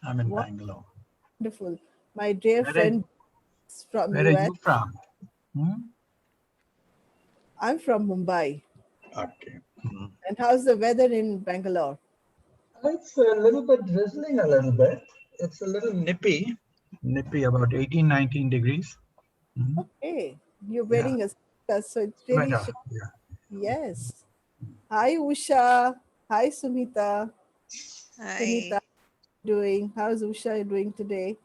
I'm in Bangalore. Wonderful. My dear Where are, friend is from where are US. you from? Hmm? I'm from Mumbai. Okay. Hmm. And how's the weather in Bangalore? It's a little bit drizzling a little bit. It's a little nippy, about 18, 19 degrees. Hmm. Okay. You're Yeah, wearing a sweater, so it really sweater. shows. Yeah. Yes. Hi, Usha. Hi, Sumita. Sunita, Hi, doing? How's Usha doing today?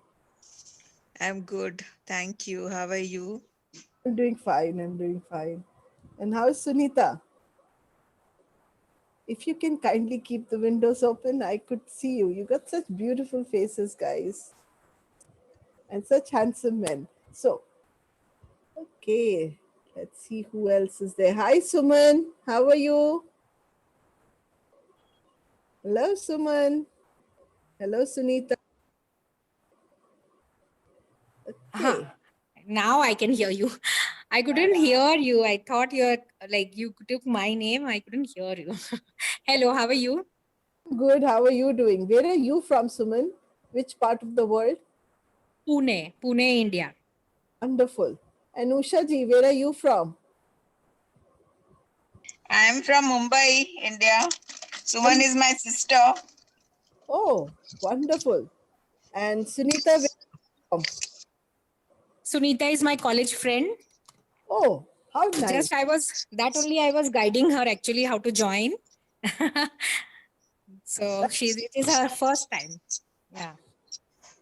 I'm good. Thank you. How are you? I'm doing fine. I'm doing fine. And how's Sunita? If you can kindly keep the windows open, I could see you. You got such beautiful faces, guys, and such handsome men. So, okay, let's see who else is there. Hi, Suman. How are you? Hello, Suman. Hello, Sunita. Uh-huh. Okay. Now I can hear you. I couldn't hear you. I thought you're like you took my name. I couldn't hear you. Hello, how are you? Good. How are you doing? Where are you from, Suman? Which part of the world? Pune, India. Wonderful. And Usha ji, where are you from? I'm from Mumbai, India. Suman Won- is my sister. Oh, wonderful. And Sunita, where are you from? Sunita is my college friend. Oh, how nice. Just I was guiding her actually how to join. So it is her first time. Yeah.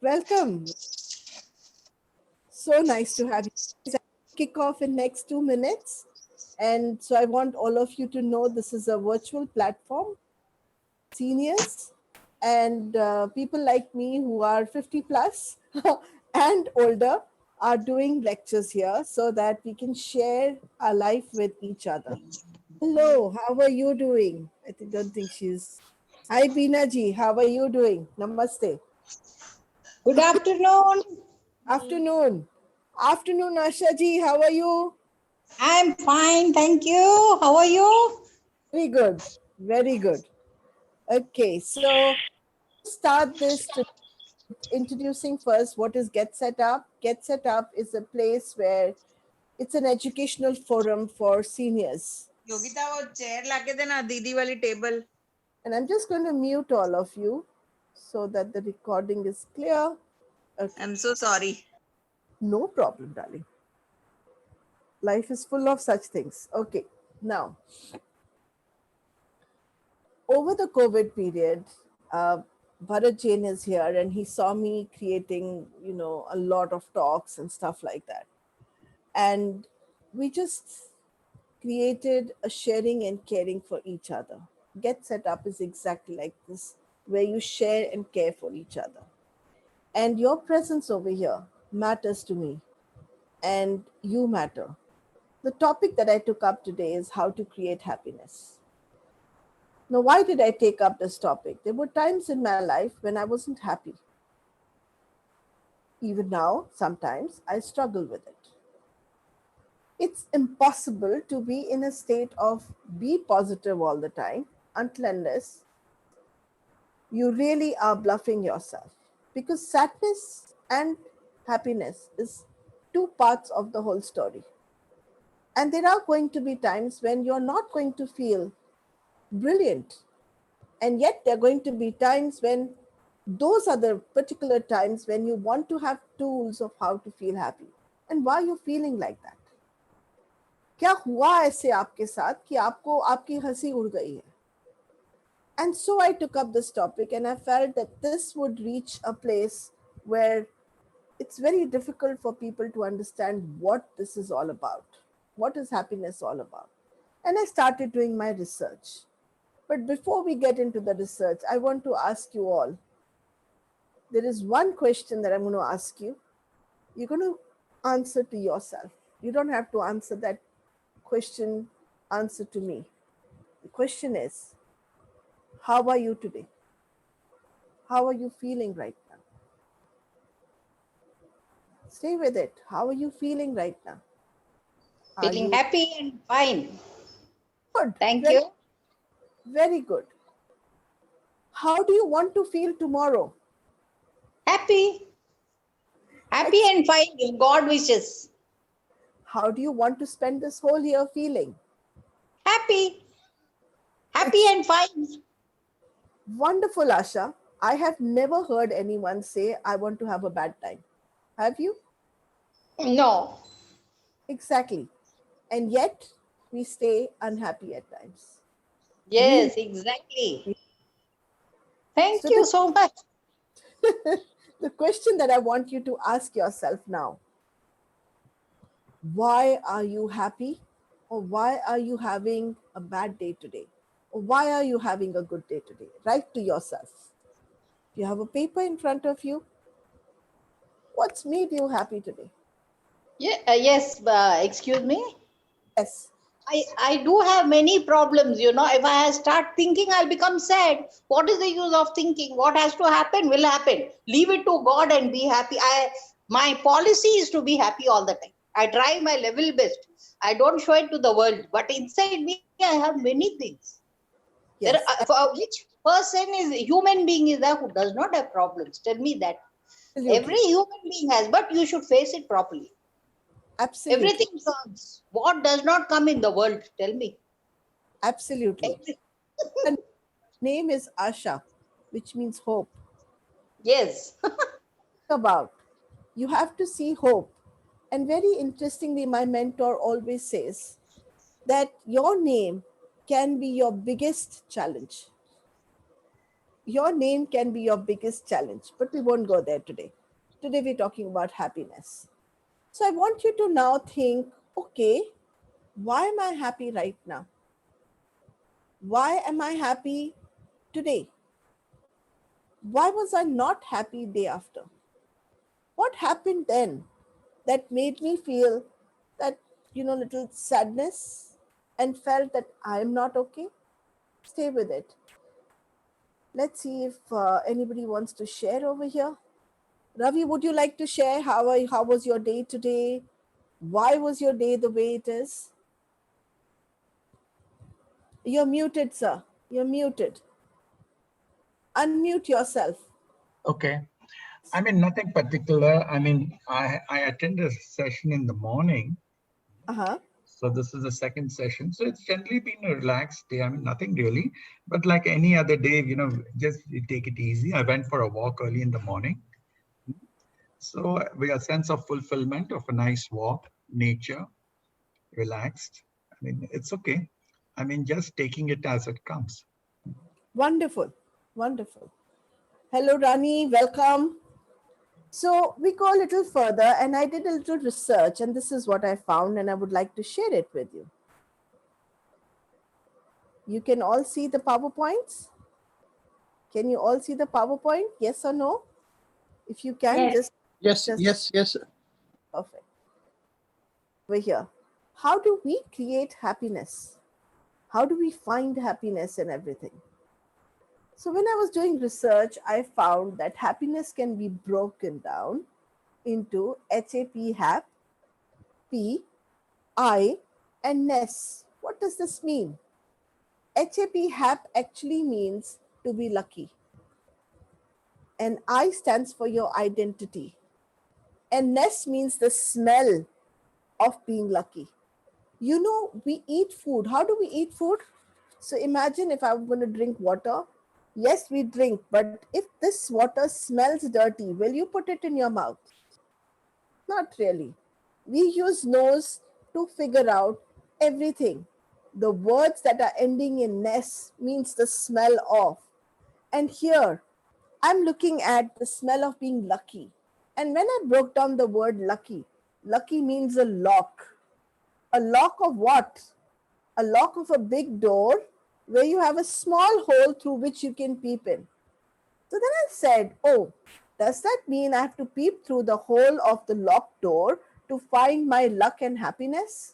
Welcome. So nice to have you. Kick off in next 2 minutes. And so I want all of you to know this is a virtual platform. Seniors and people like me who are 50 plus and older are doing lectures here so that we can share our life with each other. Hello, how are you doing? Don't think she's. Hi, Beena ji, how are you doing? Namaste. Good afternoon. Afternoon. Afternoon, Asha ji, how are you? I'm fine, thank you. How are you? Very good. Very good. Okay, so start this to introducing first what is Get Set Up. Get Set Up is a place where it's an educational forum for seniors. Yogita वो chair लाके देना दीदी वाली table. And I'm just going to mute all of you so that the recording is clear. Okay, I'm so sorry. no problem, darling. Life is full of such things. Okay, now, over the COVID period, Bharat Jain is here and he saw me creating, a lot of talks and stuff like that. And we just created a sharing and caring for each other. Get Set Up is exactly like this, where you share and care for each other. And your presence over here matters to me, and you matter. The topic that I took up today is how to create happiness. Now, why did I take up this topic? There were times in my life when I wasn't happy. Even now, sometimes I struggle with it. It's impossible to be in a state of be positive all the time until unless you really are bluffing yourself. Because sadness and happiness is two parts of the whole story. And there are going to be times when you're not going to feel brilliant. And yet, there are going to be times when those are the particular times when you want to have tools of how to feel happy. And why are you feeling like that? क्या हुआ ऐसे आपके साथ कि आपको आपकी हंसी उड़ गई है? And so I took up this topic and I felt that this would reach a place where it's very difficult for people to understand what this is all about. What is happiness all about? And I started doing my research. But before we get into the research, I want to ask you all. There is one question that I'm going to ask you. You're going to answer to yourself. You don't have to answer that answer to me. The question is, how are you today? How are you feeling right now? Stay with it. How are you feeling right now? Are Feeling you happy and fine. good? Thank Very, you. very good. How do you want to feel tomorrow? Happy. Happy and fine if God wishes. How do you want to spend this whole year feeling? Happy. Happy and fine. Wonderful, Asha. I have never heard anyone say, I want to have a bad time. Have you? No. Exactly. And yet, we stay unhappy at times. Yes, exactly. Thank So you so much. the question that I want you to ask yourself now, why are you happy? Or why are you having a bad day today? Or why are you having a good day today? Write to yourself. If you have a paper in front of you, what's made you happy today? Yeah, yes, excuse me. Yes. I do have many problems, you know. If I start thinking, I'll become sad. What is the use of thinking? What has to happen will happen. Leave it to God and be happy. My policy is to be happy all the time. I try my level best. I don't show it to the world, but inside me, I have many things. Yes. For which person is human being is there who does not have problems? Tell me that. Every Absolutely. human being has, but you should face it properly. Absolutely. Everything comes. What does not come in the world? Tell me. Absolutely. Every, The name is Asha, which means hope. yes. About you have to see hope. And very interestingly, my mentor always says that your name can be your biggest challenge. Your name can be your biggest challenge, but we won't go there today. Today, we're talking about happiness. So, I want you to now think, okay, why am I happy right now? Why am I happy today? Why was I not happy day after? What happened then that made me feel that, little sadness and felt that I'm not okay? Stay with it. Let's see if anybody wants to share over here. Ravi, would you like to share how was your day today? Why was your day the way it is? You're muted, sir. You're muted. Unmute yourself. Okay. I mean, nothing particular. I mean, I attended a session in the morning. Uh-huh. So this is the second session. So it's generally been a relaxed day. I mean, nothing really, but like any other day, just take it easy. I went for a walk early in the morning. So we have a sense of fulfillment of a nice walk, nature, relaxed. I mean, it's okay. I mean, just taking it as it comes. Wonderful. Wonderful. Hello, Rani. Welcome. So we go a little further, and I did a little research, and this is what I found, and I would like to share it with you. You can all see the PowerPoints? Can you all see the PowerPoint? Yes or no? If you can, Yes. just perfect. Over here. How do we create happiness? How do we find happiness in everything? So when I was doing research, I found that happiness can be broken down into HAP, HAP, P, I, and NES. What does this mean? HAP, HAP actually means to be lucky. And I stands for your identity. And NES means the smell of being lucky. We eat food. How do we eat food? So imagine if I'm going to drink water. Yes, we drink, but if this water smells dirty, will you put it in your mouth? Not really. We use nose to figure out everything. The words that are ending in ness means the smell of. And here, I'm looking at the smell of being lucky. And when I broke down the word lucky, lucky means a lock. A lock of what? A lock of a big door where you have a small hole through which you can peep in. So then I said, oh, does that mean I have to peep through the hole of the locked door to find my luck and happiness?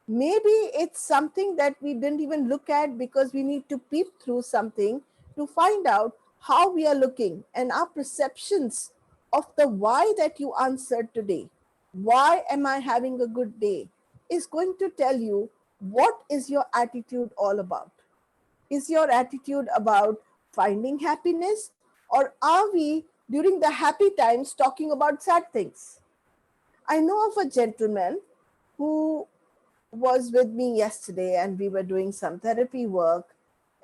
Maybe it's something that we didn't even look at because we need to peep through something to find out how we are looking and our perceptions of the why that you answered today. Why am I having a good day? Is going to tell you what is your attitude all about. Is your attitude about finding happiness, or are we during the happy times talking about sad things. I know of a gentleman who was with me yesterday and we were doing some therapy work,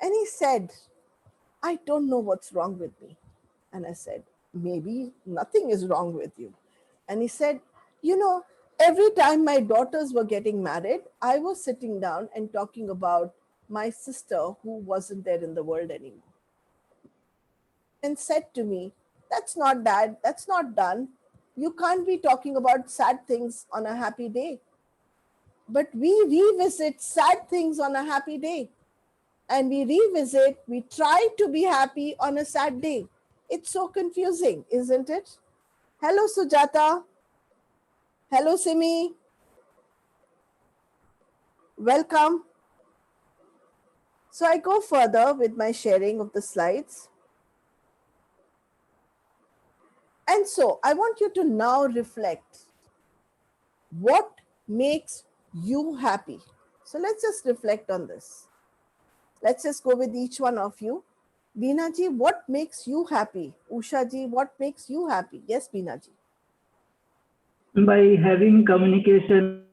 and he said, I don't know what's wrong with me. And I said, maybe nothing is wrong with you. And he said, every time my daughters were getting married, I was sitting down and talking about my sister who wasn't there in the world anymore. And said to me, that's not done. You can't be talking about sad things on a happy day. But we revisit sad things on a happy day. And we try to be happy on a sad day. It's so confusing, isn't it? Hello, Sujata. Hello, Simi. Welcome. So I go further with my sharing of the slides. And so I want you to now reflect what makes you happy. So let's just reflect on this. Let's just go with each one of you. Beena ji, what makes you happy? Usha ji, what makes you happy? Yes, Beena ji. By having communication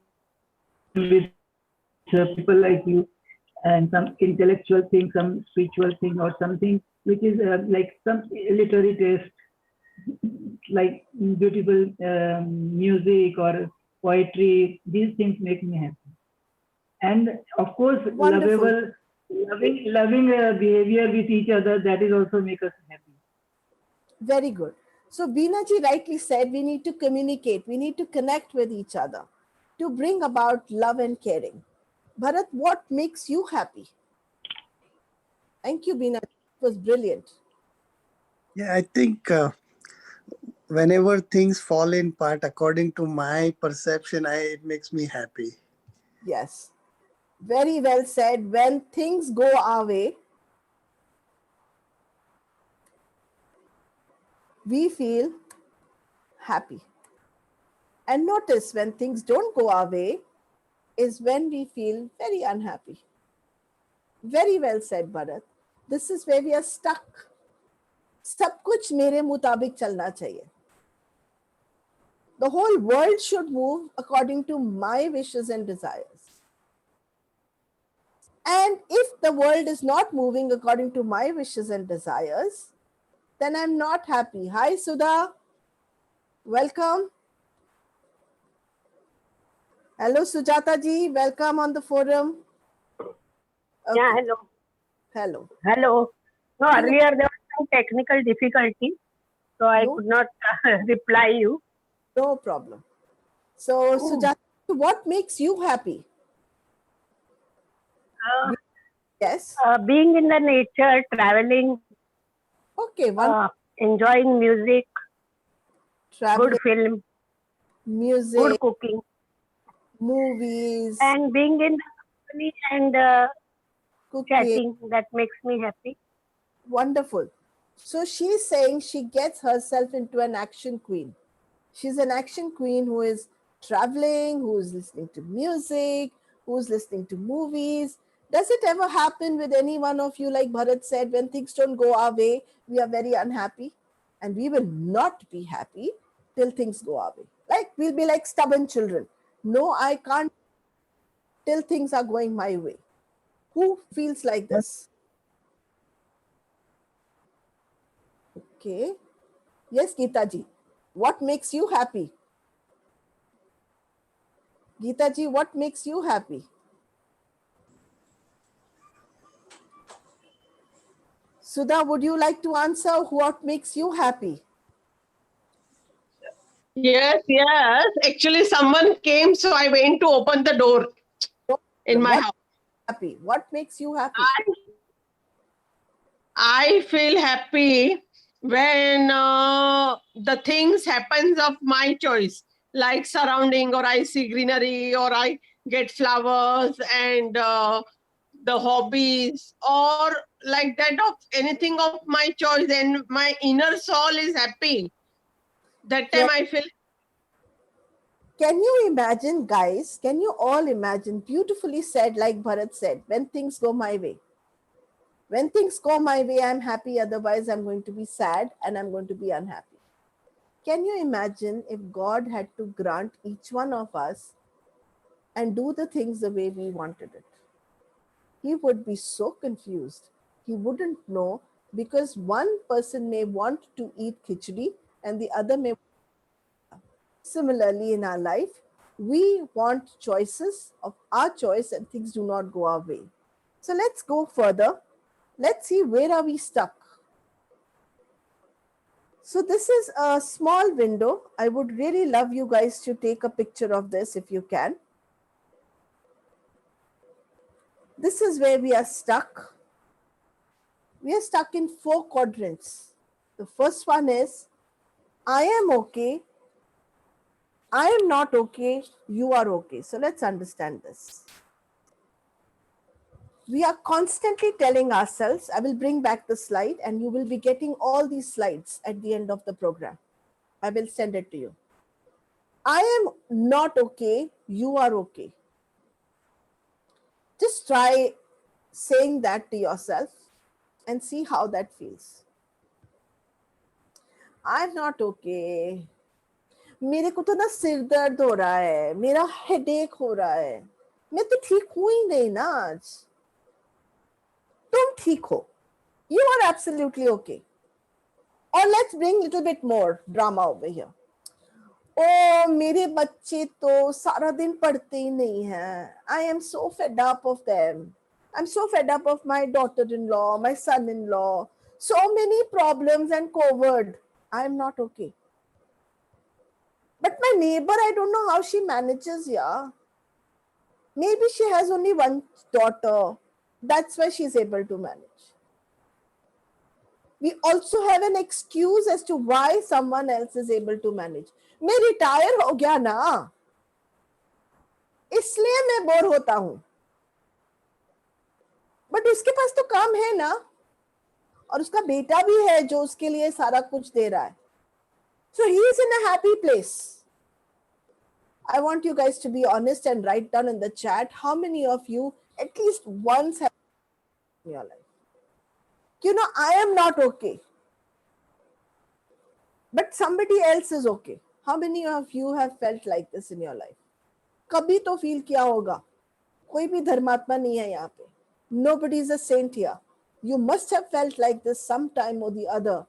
with people like you, and some intellectual thing, some spiritual thing, or something which is like some literary taste, like beautiful music or poetry. These things make me happy. And of course, Wonderful. loving behavior with each other, that is also make us happy. Very good. So Beena ji rightly said, we need to communicate, we need to connect with each other to bring about love and caring. Bharat, what makes you happy? Thank you, Beena. It was brilliant. Yeah, I think whenever things fall in part according to my perception, it makes me happy. Yes. Very well said. When things go our way, we feel happy. And notice when things don't go our way is when we feel very unhappy. Very well said, Bharat. This is where we are stuck. सब कुछ मेरे मुताबिक चलना चाहिए. The whole world should move according to my wishes and desires. And if the world is not moving according to my wishes and desires, then I'm not happy. Hi, Sudha. Welcome. Hello, Sujata ji. Welcome on the forum. Okay. Yeah, hello. Hello. Hello. No, earlier there was some technical difficulty, so I No. could not reply you. No problem. So, Sujata, what makes you happy? Yes. Being in the nature, traveling, Okay. One enjoying music, traveling, good film, music, good cooking, movies, and being in the company and cooking. chatting, that makes me happy. Wonderful. So she's saying she gets herself into an action queen. She's an action queen who is traveling, who is listening to music, who's listening to movies. Does it ever happen with any one of you, like Bharat said, when things don't go our way, we are very unhappy? And we will not be happy till things go our way. Like we'll be like stubborn children. No, I can't till things are going my way. Who feels like this? Okay. Yes, Geeta ji. What makes you happy? Geeta ji, what makes you happy? Sudha, would you like to answer what makes you happy? Yes. Actually, someone came, so I went to open the door in my house. Happy. What makes you happy? I feel happy when the things happens of my choice, like surrounding, or I see greenery, or I get flowers, and the hobbies, or like that of anything of my choice, and my inner soul is happy. That time I feel. Can you imagine, guys? Can you all imagine? Beautifully said, like Bharat said, when things go my way. When things go my way, I'm happy. Otherwise, I'm going to be sad and I'm going to be unhappy. Can you imagine if God had to grant each one of us and do the things the way we wanted it? He would be so confused. He wouldn't know, because one person may want to eat khichdi and the other may. Similarly, in our life, we want choices of our choice and things do not go our way. So let's go further. Let's see, where are we stuck? So this is a small window. I would really love you guys to take a picture of this if you can. This is where we are stuck. We are stuck in 4 quadrants. The first one is, I am okay, I am not okay, you are okay. So let's understand this. We are constantly telling ourselves, I will bring back the slide and you will be getting all these slides at the end of the program. I will send it to you. I am not okay, you are okay. Just try saying that to yourself and see how that feels. I'm not okay. मेरे को तो ना सिर दर्द हो रहा है, मेरा हेडेक हो रहा है, मैं तो ठीक हूं ही नहीं ना आज. तुम ठीक हो. You are absolutely okay. Or let's bring a little bit more drama over here. Oh, मेरे बच्चे तो सारा दिन पढ़ते ही नहीं हैं. I am so fed up of them. I'm so fed up of my daughter-in-law, my son-in-law. So many problems and covert. I'm not okay. But my neighbor, I don't know how she manages, yeah. Maybe she has only one daughter. That's why she's able to manage. We also have an excuse as to why someone else is able to manage. मैं retire हो गया ना, इसलिए मैं bore होता हूं. But उसके पास तो काम है ना, और उसका बेटा भी है जो उसके लिए सारा कुछ दे रहा है. So he is in a happy place. I want you guys to be honest and write down in the chat how many of you at least once have in your life. You know, I am not okay, but somebody else is okay. How many of you have felt like this in your life? कभी तो feel किया होगा. कोई भी धर्मात्मा नहीं है यहाँ पे. Nobody is a saint here. You must have felt like this sometime or the other.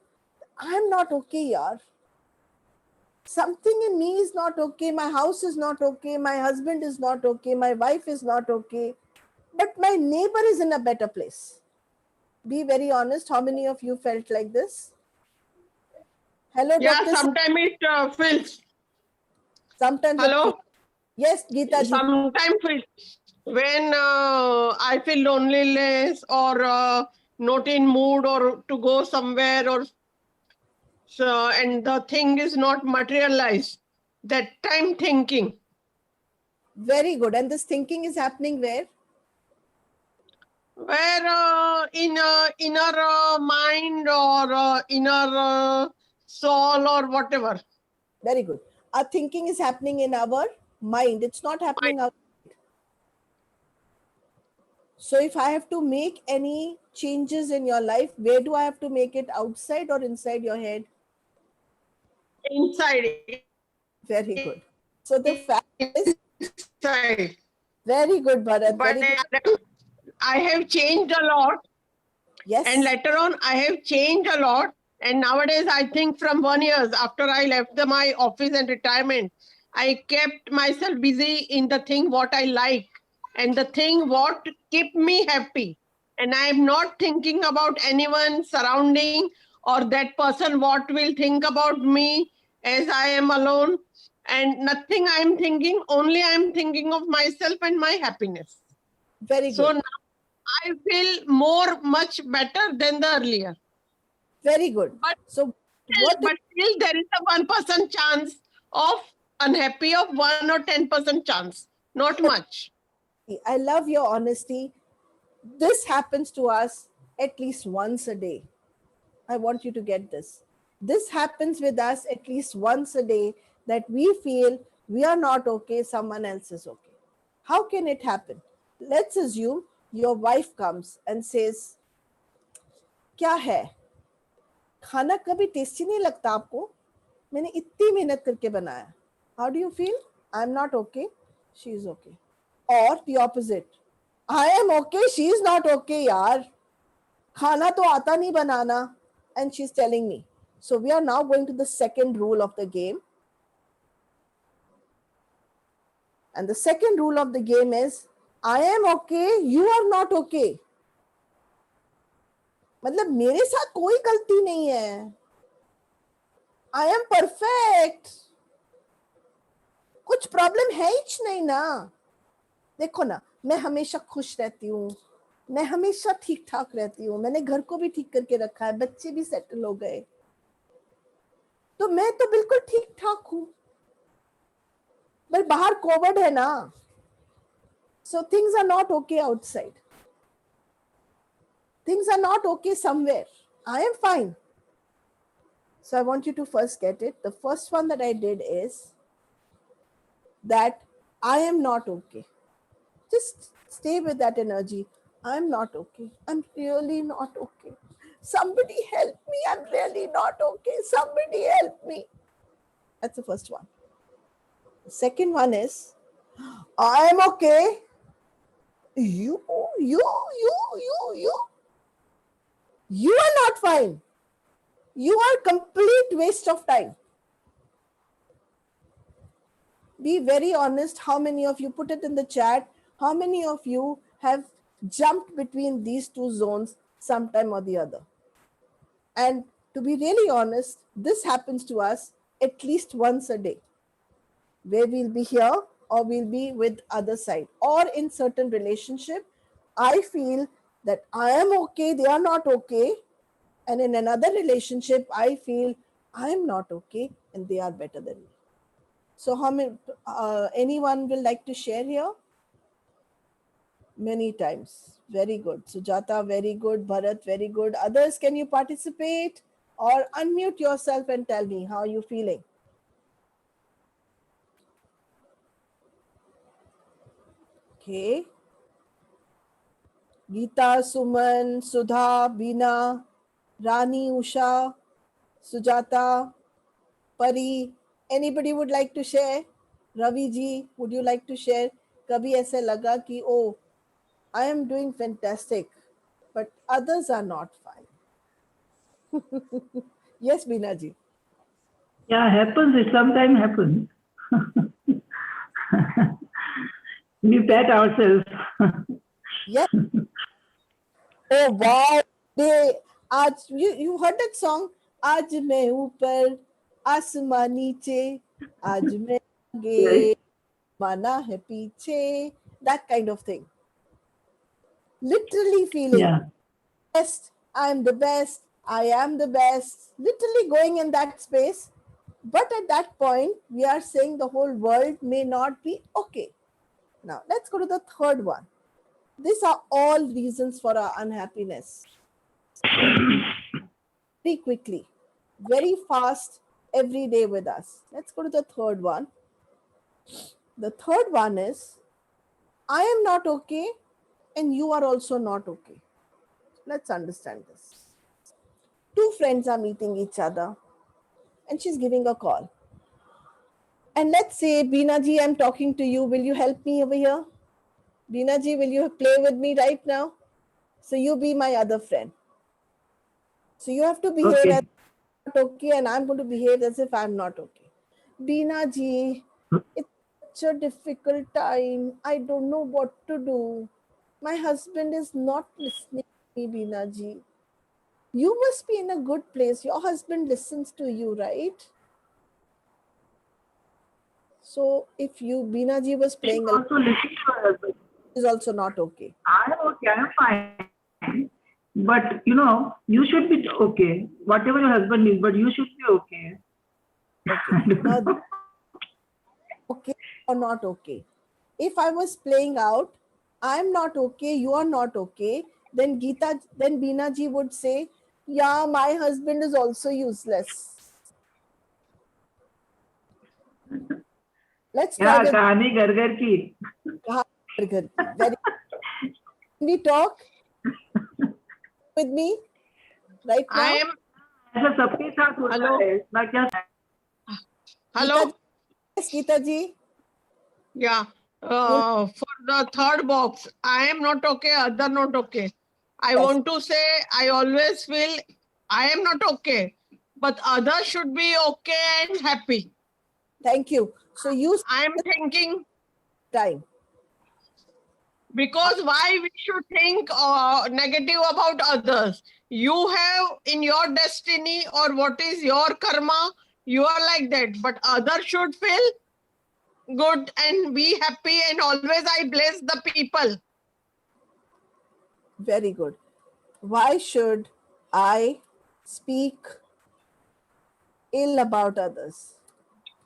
I am not okay, yaar. Something in me is not okay. My house is not okay. My husband is not okay. My wife is not okay. But my neighbor is in a better place. Be very honest. How many of you felt like this? Hello, Yeah, Dr. sometimes it feels. Sometimes. Hello? Yes, Geeta ji. Sometimes feels when I feel loneliness or not in mood or to go somewhere or so, and the thing is not materialized. That time thinking. Very good. And this thinking is happening where? Where in inner mind or inner soul or whatever. Very good. Our thinking is happening in our mind. It's not happening outside. So if I have to make any changes in your life, where do I have to make it, outside or inside your head? Inside. Very good. So the fact is, inside. Very good, Bharat. But Very good. I have changed a lot. Yes. And later on, I have changed a lot. And nowadays, I think from 1 year after I left my office and retirement, I kept myself busy in the thing what I like and the thing what keep me happy. And I am not thinking about anyone surrounding or that person what will think about me as I am alone. And nothing I am thinking, only I am thinking of myself and my happiness. Very good. So now I feel much better than the earlier. Very good. But so still there is a 1% chance of unhappy of 1 or 10% chance. Not much. I love your honesty. This happens to us at least once a day. I want you to get this. This happens with us at least once a day, that we feel we are not okay, someone else is okay. How can it happen? Let's assume your wife comes and says, क्या है? खाना कभी tasty नहीं लगता आपको? मैंने इतनी मेहनत करके बनाया. How do you feel? I'm not okay. She is okay. Or the opposite. I am okay. She is not okay, यार. खाना तो आता नहीं बनाना. And she's telling me. So we are now going to the second rule of the game. And the second rule of the game is, I am okay, you are not okay. मतलब मेरे साथ कोई गलती नहीं है. I am perfect. कुछ problem है ही नहीं ना. देखो ना, मैं हमेशा खुश रहती हूँ, मैं हमेशा ठीक ठाक रहती हूँ, मैंने घर को भी ठीक करके रखा है, बच्चे भी सेटल हो गए, तो मैं तो बिल्कुल ठीक ठाक हूँ. पर बाहर कोविड है ना, so things are not okay outside. Things are not okay somewhere. I am fine. So I want you to first get it. The first one that I did is that I am not okay. Just stay with that energy. I'm not okay. I'm really not okay. Somebody help me. I'm really not okay. Somebody help me. That's the first one. The second one is, I'm okay. You are not fine. You are complete waste of time. Be very honest. How many of you, put it in the chat, how many of you have jumped between these two zones sometime or the other? And to be really honest, this happens to us at least once a day, where we'll be here or we'll be with other side, or in certain relationship, I feel that I am okay, they are not okay. And in another relationship, I feel I am not okay and they are better than me. So how many, anyone will like to share here? Many times. Very good. Sujata, very good. Bharat, very good. Others, can you participate or unmute yourself and tell me how you're feeling? Okay. Geeta, Suman, Sudha, Beena, Rani, Usha, Sujata, Pari. Anybody would like to share? Ravi ji, would you like to share? Kabhi aisa laga ki, oh, I am doing fantastic, but others are not fine. Yes, Beena ji. Yeah, happens. It sometimes happens. We pat ourselves. Yes. Oh wow! You heard that song? आज मैं ऊपर, आसमां नीचे, आज मैं आगे, माना है पीछे. That kind of thing. Literally feeling best. I am the best. I am the best. Literally going in that space. But at that point, we are saying the whole world may not be okay. Now, let's go to the third one. These are all reasons for our unhappiness. Very quickly, very fast, every day with us. Let's go to the third one. The third one is, I am not okay and you are also not okay. Let's understand this. Two friends are meeting each other and she's giving a call. And let's say, Beena ji, I'm talking to you. Will you help me over here? Beena ji, will you play with me right now? So you be my other friend. So you have to behave as if I'm not okay and I'm going to behave as if I'm not okay. Beena ji, it's such a difficult time. I don't know what to do. My husband is not listening to me, Beena ji. You must be in a good place. Your husband listens to you, right? So if you, Beena ji was playing, also listen to her husband. Is also not okay. I am okay. I am fine. But you should be okay. Whatever your husband is, but you should be okay. Okay. Now, okay or not okay? If I was playing out, I'm not okay, you are not okay, then Beena ji would say, yeah, my husband is also useless. Let's try with कहानी घर की. Very. Can we talk with me? right now? I am. ऐसा सबके साथ होता Hello? है ना क्या? Hello? Yes, Geeta ji. Yeah. For the third box, I am not okay, other not okay. I Yes. want to say I always feel I am not okay, but others should be okay and happy. Thank you. So you I am thinking time. because why we should think negative about others? You have in your destiny or what is your karma, you are like that, but others should feel good and be happy, and always I bless the people. Very good. Why should I speak ill about others?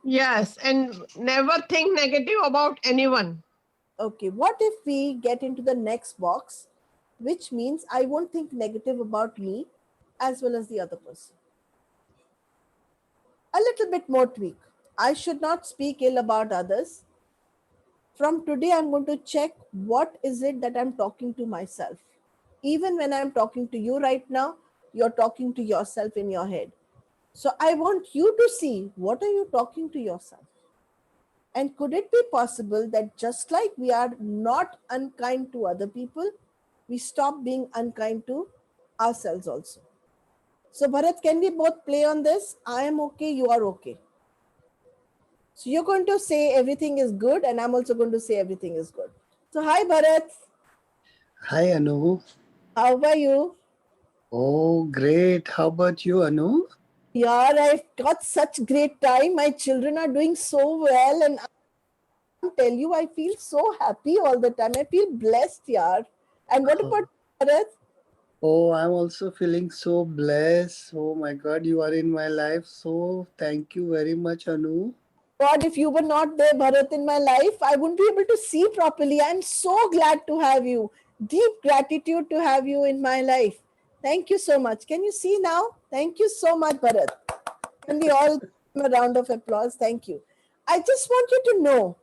Yes, and never think negative about anyone. Okay, what if we get into the next box, which means I won't think negative about me as well as the other person? A little bit more tweak. I should not speak ill about others. From today, I'm going to check what is it that I'm talking to myself. Even when I'm talking to you right now, you're talking to yourself in your head. So I want you to see what are you talking to yourself. And could it be possible that just like we are not unkind to other people, we stop being unkind to ourselves also? So Bharat, can we both play on this? I am okay, you are okay. So you're going to say everything is good and I'm also going to say everything is good. So hi Bharat, Hi, Anu. how are you? Oh, great. How about you, Anu? Yeah, I've got such great time. My children are doing so well and I tell you, I feel so happy all the time. I feel blessed, yaar. And what about Bharat? Oh, I'm also feeling so blessed. Oh my God, you are in my life. So thank you very much, Anu. God, if you were not there, Bharat, in my life, I wouldn't be able to see properly. I'm so glad to have you. Deep gratitude to have you in my life. Thank you so much. Can you see now? Thank you so much, Bharat. Can we all give him a round of applause? Thank you. I just want you to know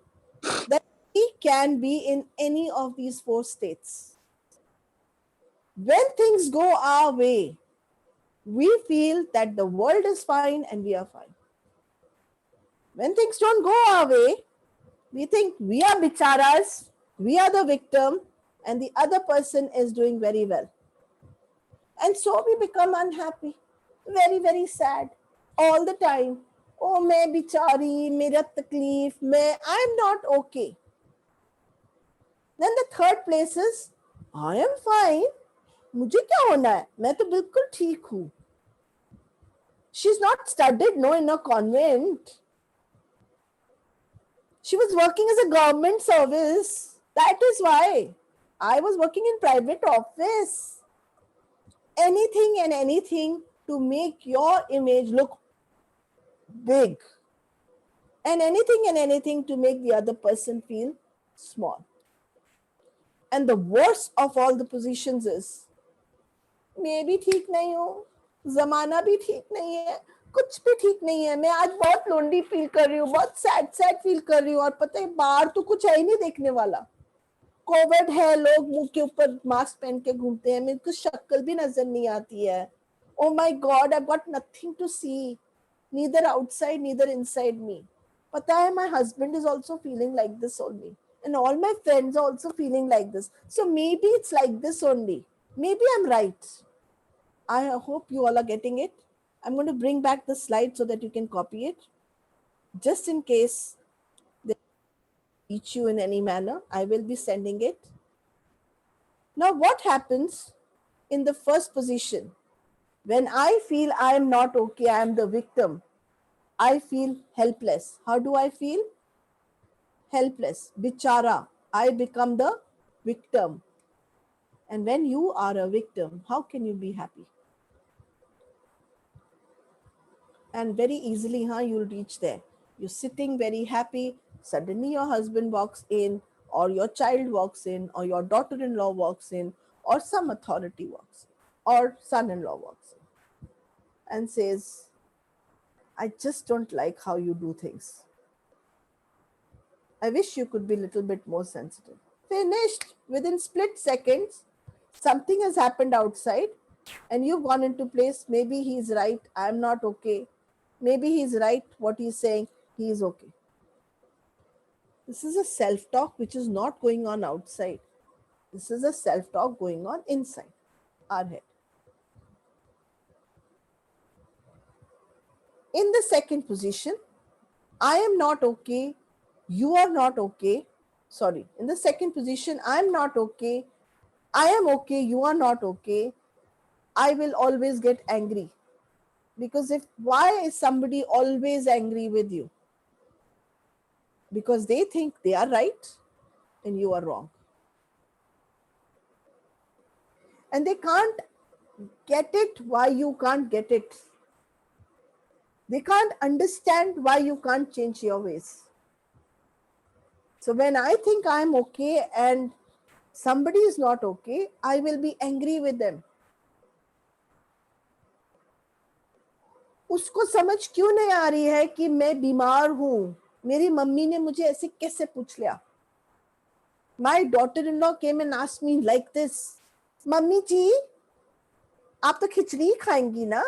that we can be in any of these four states. When things go our way, we feel that the world is fine and we are fine. When things don't go our way, we think we are bicharas, we are the victim, and the other person is doing very well. And so we become unhappy, very, very sad all the time. Oh, main bichari, mera takleef, I'm not okay. Then the third place is, I am fine. मुझे क्या होना है? मैं तो बिल्कुल ठीक हूँ. She's not studied, no, in a convent. She was working as a government service. That is why I was working in private office. Anything and anything to make your image look big. And anything to make the other person feel small. And the worst of all the positions is, मैं भी ठीक नहीं हूँ, जमाना भी ठीक नहीं है, कुछ भी ठीक नहीं है, मैं आज बहुत लोनली फील कर रही हूँ, बहुत सैड फील कर रही हूँ, और पता है बाहर तो कुछ है ही नहीं देखने वाला. कोविड है, लोग मुंह के ऊपर मास्क पहन के घूमते हैं, मेरे को शक्ल भी नजर नहीं आती है. Oh my God, I've got nothing to see, neither outside, neither inside me. पता है, my husband is also feeling like this only. And all my friends are also feeling like this. So maybe it's like this only. Maybe I'm right. I hope you all are getting it. I'm going to bring back the slide so that you can copy it. Just in case they reach you in any manner, I will be sending it. Now, what happens in the first position? When I feel I am not okay, I am the victim, I feel helpless. How do I feel? Helpless. Bichara. I become the victim. And when you are a victim, how can you be happy? And very easily, you'll reach there. You're sitting very happy. Suddenly your husband walks in, or your child walks in, or your daughter-in-law walks in, or some authority walks in, or son-in-law walks in and says, I just don't like how you do things. I wish you could be a little bit more sensitive. Finished. Within split seconds, something has happened outside and you've gone into place, maybe he's right, I'm not okay. Maybe he's right, what he's saying, he is okay. This is a self-talk which is not going on outside. This is a self-talk going on inside our head. In the second position, I am not okay, you are not okay. Sorry, in the second position, I am not okay, I am okay, you are not okay. I will always get angry. Because why is somebody always angry with you? Because they think they are right and you are wrong. And they can't get it why you can't get it. They can't understand why you can't change your ways. So when I think I'm okay and somebody is not okay, I will be angry with them. उसको समझ क्यों नहीं आ रही है कि मैं बीमार हूं, मेरी मम्मी ने मुझे ऐसे कैसे पूछ लिया. My daughter-in-law came and asked me like this, mummy ji आप तो खिचड़ी खाएंगी ना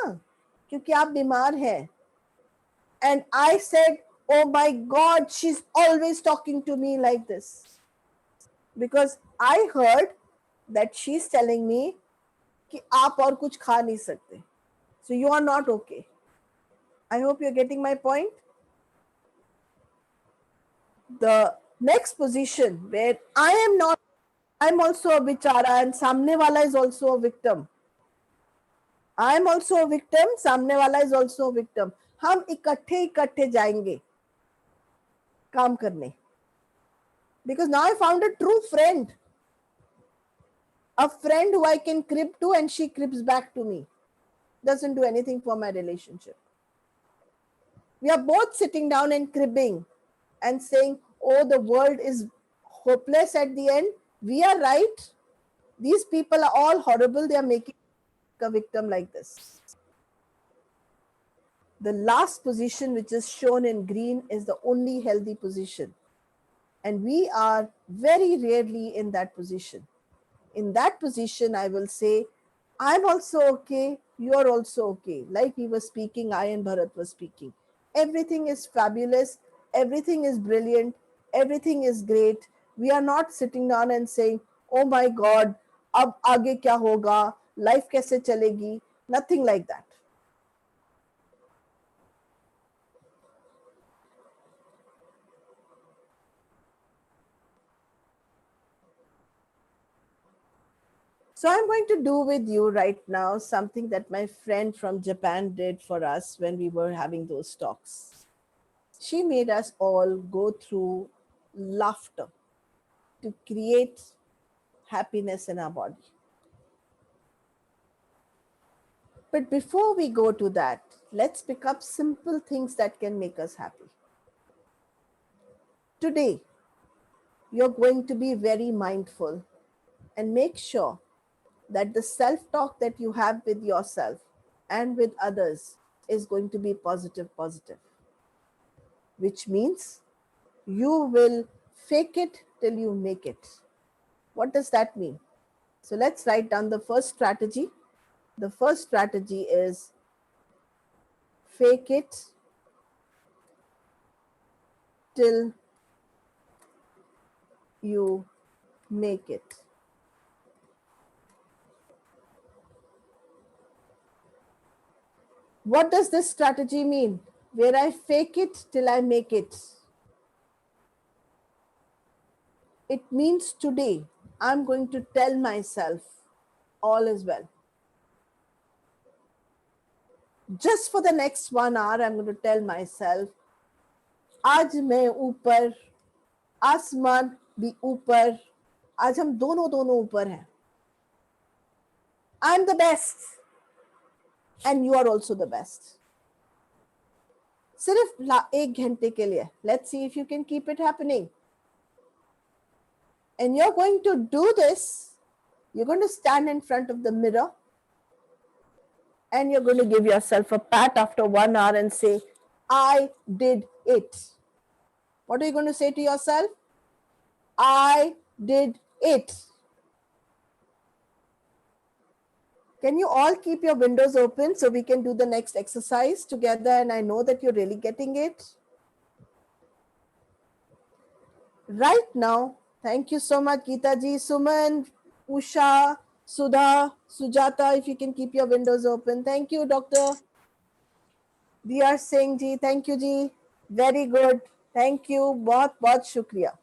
क्योंकि आप बीमार हैं. And I said, oh my God, she's always talking to me like this. Because I heard that she's telling me कि आप और कुछ खा नहीं सकते. So you are not okay. I hope you're getting my point. The next position where I am not, I'm also a bichara and samne wala is also a victim. I am also a victim, samne wala is also a victim. हम इकट्ठे जाएंगे काम करने. Because now I found a true friend. A friend who I can crib to and she cribs back to me. Doesn't do anything for my relationship. We are both sitting down and cribbing and saying, oh, the world is hopeless at the end. We are right. These people are all horrible. They are making a victim like this. The last position, which is shown in green, is the only healthy position. And we are very rarely in that position. In that position, I will say, I'm also okay, you're also okay. Like we were speaking, I and Bharat were speaking. Everything is fabulous, everything is brilliant, everything is great. We are not sitting down and saying, oh my God, ab aage kya hoga, life kaise chalegi, nothing like that. So I'm going to do with you right now something that my friend from Japan did for us when we were having those talks. She made us all go through laughter to create happiness in our body. But before we go to that, let's pick up simple things that can make us happy. Today, you're going to be very mindful and make sure that the self-talk that you have with yourself and with others is going to be positive, which means you will fake it till you make it. What does that mean? So let's write down the first strategy. The first strategy is fake it till you make it. What does this strategy mean? Where I fake it till I make it. It means today I'm going to tell myself all is well. Just for the next 1 hour, I'm going to tell myself, आज मैं ऊपर, आसमान भी ऊपर, आज हम दोनों ऊपर हैं. I'm the best. And you are also the best. सिर्फ 1 घंटे के लिए. Let's see if you can keep it happening. And you're going to do this. You're going to stand in front of the mirror. And you're going to give yourself a pat after 1 hour and say, I did it. What are you going to say to yourself? I did it. Can you all keep your windows open so we can do the next exercise together? And I know that you're really getting it. Right now, thank you so much, Geeta ji, Suman, Usha, Sudha, Sujata, if you can keep your windows open. Thank you, Dr. Diyar Singh ji. Thank you, ji. Very good. Thank you. Bahut shukriya.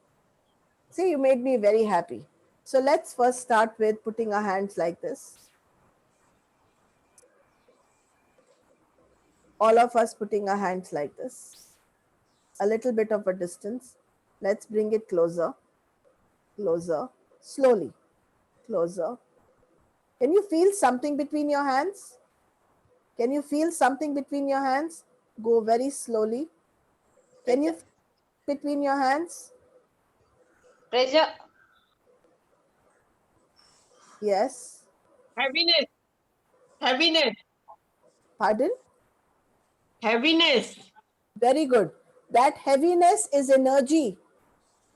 See, you made me very happy. So let's first start with putting our hands like this. All of us putting our hands like this. A little bit of a distance. Let's bring it closer. Closer. Slowly. Closer. Can you feel something between your hands? Can you feel something between your hands? Go very slowly. Can you between your hands? Pressure. Yes. Heaviness. Heaviness. Pardon? Heaviness. Very good. That heaviness is energy.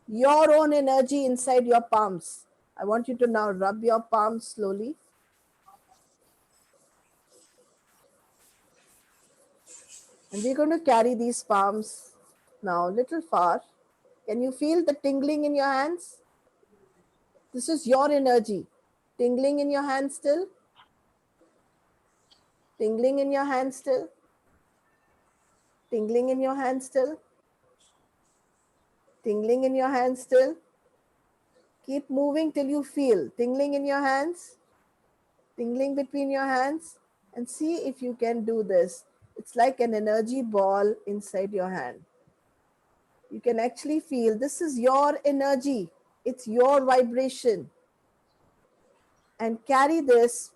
Your own energy inside your palms. I want you to now rub your palms slowly. And we're going to carry these palms now a little far. Can you feel the tingling in your hands? This is your energy. Tingling in your hands still? Tingling in your hands still? Tingling in your hands still? Tingling in your hands still? Keep moving till you feel tingling in your hands, tingling between your hands, and see if you can do this. It's like an energy ball inside your hand. You can actually feel this is your energy. It's your vibration. And carry this.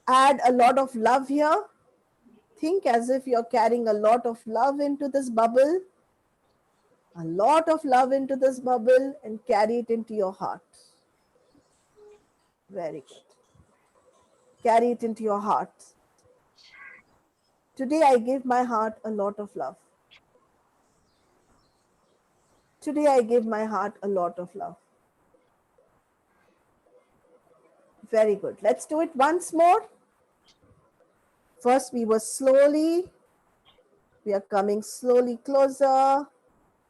Add a lot of love here. Think as if you're carrying a lot of love into this bubble. A lot of love into this bubble and carry it into your heart. Very good. Carry it into your heart. Today I give my heart a lot of love. Today I give my heart a lot of love. Very good. Let's do it once more. First we were slowly. We are coming slowly closer.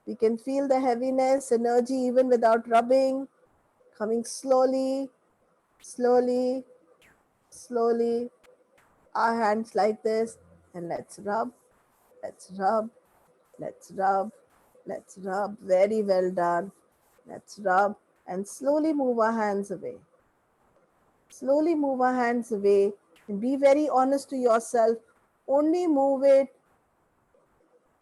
We can feel the heaviness, energy even without rubbing. Coming slowly, slowly, slowly. Our hands like this. And let's rub, let's rub, let's rub, let's rub. Very well done. Let's rub and slowly move our hands away. Slowly move our hands away and be very honest to yourself. Only move it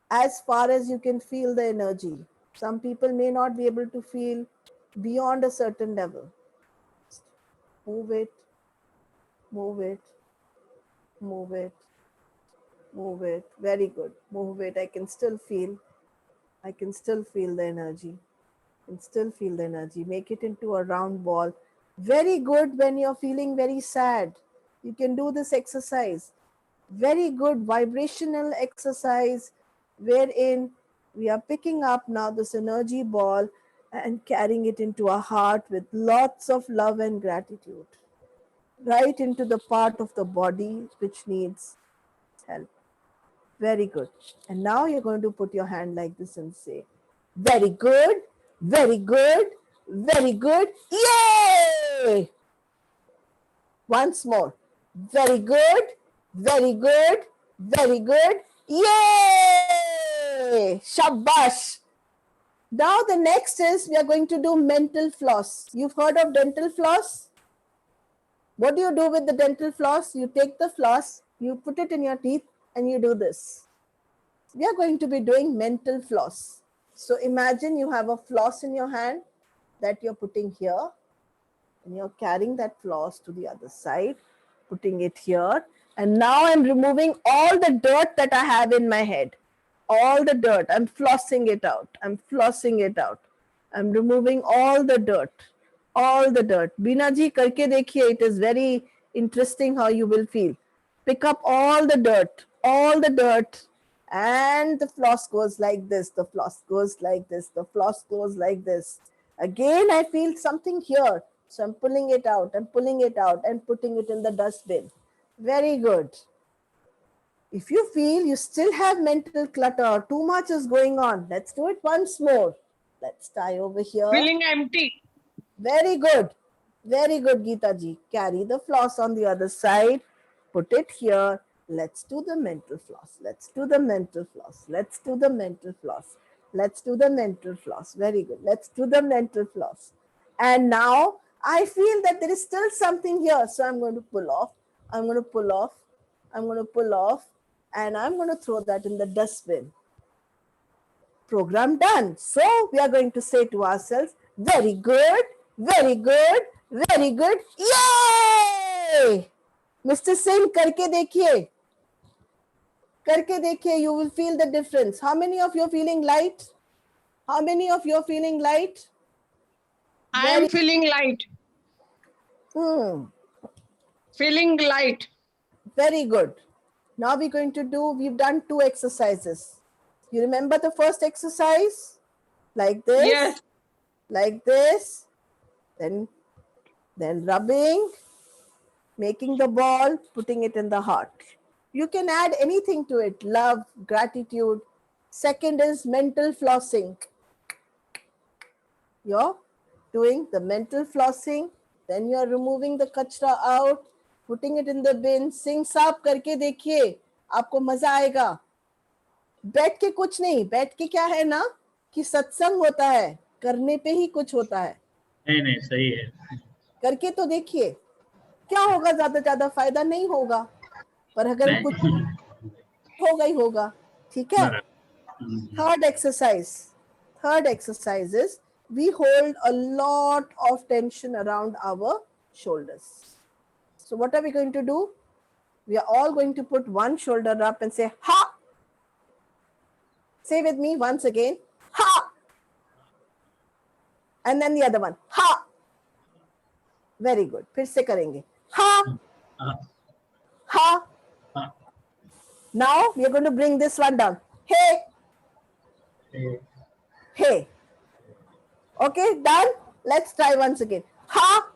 as far as you can feel the energy. Some people may not be able to feel beyond a certain level. Move it, move it, move it, move it. Very good. Move it. I can still feel the energy. I can still feel the energy. Make it into a round ball. Very good when you're feeling very sad. You can do this exercise. Very good vibrational exercise wherein we are picking up now this energy ball and carrying it into our heart with lots of love and gratitude. Right into the part of the body which needs help. Very good. And now you're going to put your hand like this and say, very good, very good, very good. Yay! Once more. Very good, very good, very good. Yay! Shabash. Now the next is we are going to do mental floss. You've heard of dental floss? What do you do with the dental floss? You take the floss, you put it in your teeth and you do this. We are going to be doing mental floss. So imagine you have a floss in your hand that you're putting here and you're carrying that floss to the other side, putting it here. And now I'm removing all the dirt that I have in my head. All the dirt. I'm flossing it out. I'm flossing it out. I'm removing all the dirt. All the dirt. Beena ji, karke dekhiye. It is very interesting how you will feel. Pick up all the dirt. All the dirt. And the floss goes like this. The floss goes like this. The floss goes like this. Again, I feel something here. So I'm pulling it out. I'm pulling it out and putting it in the dustbin. Very good. If you feel you still have mental clutter, too much is going on, let's do it once more. Let's tie over here. Feeling empty. Very good. Very good, Geeta ji. Carry the floss on the other side. Put it here. Let's do the mental floss. Let's do the mental floss. Let's do the mental floss. Let's do the mental floss. Very good. Let's do the mental floss. And now I feel that there is still something here. So I'm going to pull off. I'm going to pull off. I'm going to pull off. And I'm going to throw that in the dustbin. Program done. So we are going to say to ourselves, very good, very good, very good. Yay! Mr. Singh, karke dekhiye. Karke dekhiye, you will feel the difference. How many of you are feeling light? How many of you are feeling light? I am feeling light. Feeling light. Very good. Now we're going to do, we've done 2 exercises. You remember the first exercise? Like this. Yes. Like this. Then rubbing, making the ball, putting it in the heart. You can add anything to it. Love, gratitude. Second is mental flossing. You're doing the mental flossing. Then you're removing the kachra out, putting it in the bin. Sing saab karke dekhiye. आपको मजा आएगा. बैठ के कुछ नहीं, बैठ के क्या है ना कि सत्संग होता है, करने पे ही कुछ होता है. नहीं सही है. करके तो देखिए क्या होगा. ज्यादा फायदा नहीं होगा, पर अगर कुछ होगा ही होगा. ठीक है. Third exercise is we hold a lot of tension around our shoulders. So what are we going to do? We are all going to put one shoulder up and say ha. Say with me once again, ha. And then the other one, ha. Very good. फिर से करेंगे. Ha. Ha. Now we are going to bring this one down. Hey. Hey. Okay, done. Let's try once again. Ha.